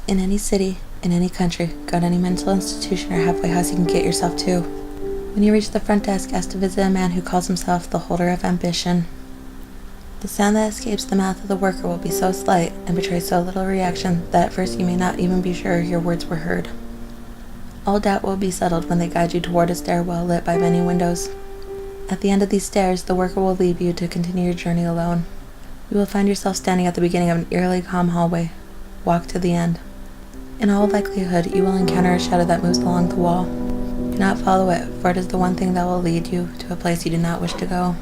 In any city, in any country, go to any mental institution or halfway house you can get yourself to. When you reach the front desk, ask to visit a man who calls himself the holder of ambition. The sound that escapes the mouth of the worker will be so slight and betray so little reaction that at first you may not even be sure your words were heard. All doubt will be settled when they guide you toward a stairwell lit by many windows. At the end of these stairs, the worker will leave you to continue your journey alone. You will find yourself standing at the beginning of an eerily calm hallway. Walk to the end. In all likelihood, you will encounter a shadow that moves along the wall. Do not follow it, for it is the one thing that will lead you to a place you do not wish to go.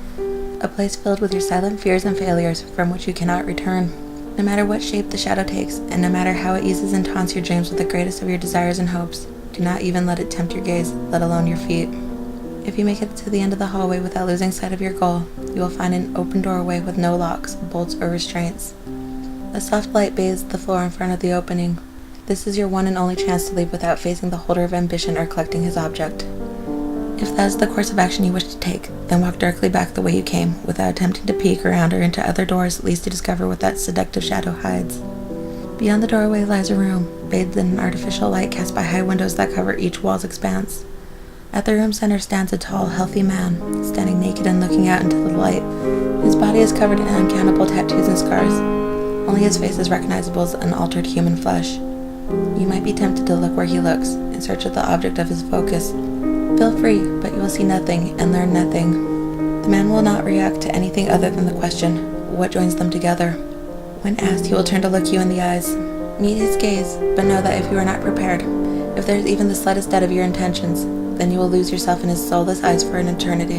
A place filled with your silent fears and failures from which you cannot return. No matter what shape the shadow takes, and no matter how it eases and taunts your dreams with the greatest of your desires and hopes, do not even let it tempt your gaze, let alone your feet. If you make it to the end of the hallway without losing sight of your goal, you will find an open doorway with no locks, bolts, or restraints. A soft light bathes the floor in front of the opening. This is your one and only chance to leave without facing the holder of ambition or collecting his object. If that is the course of action you wish to take, then walk directly back the way you came, without attempting to peek around or into other doors, least to discover what that seductive shadow hides. Beyond the doorway lies a room, bathed in an artificial light cast by high windows that cover each wall's expanse. At the room's center stands a tall, healthy man, standing naked and looking out into the light. His body is covered in uncountable tattoos and scars. Only his face is recognizable as unaltered human flesh. You might be tempted to look where he looks, in search of the object of his focus. Feel free, but you will see nothing and learn nothing. The man will not react to anything other than the question, what joins them together? When asked, he will turn to look you in the eyes. Meet his gaze, but know that if you are not prepared, if there is even the slightest doubt of your intentions, then you will lose yourself in his soulless eyes for an eternity.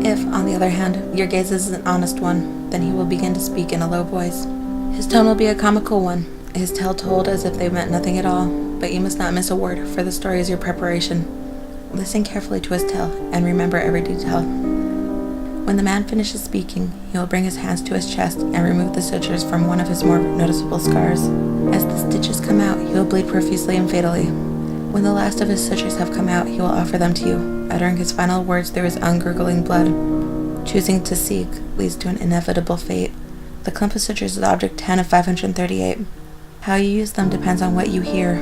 If, on the other hand, your gaze is an honest one, then he will begin to speak in a low voice. His tone will be a comical one, his tale told as if they meant nothing at all, but you must not miss a word, for the story is your preparation. Listen carefully to his tale, and remember every detail. When the man finishes speaking, he will bring his hands to his chest and remove the sutures from one of his more noticeable scars. As the stitches come out, he will bleed profusely and fatally. When the last of his sutures have come out, he will offer them to you, uttering his final words through his ungurgling blood. Choosing to seek leads to an inevitable fate. The clump of sutures is object 10 of 538. How you use them depends on what you hear.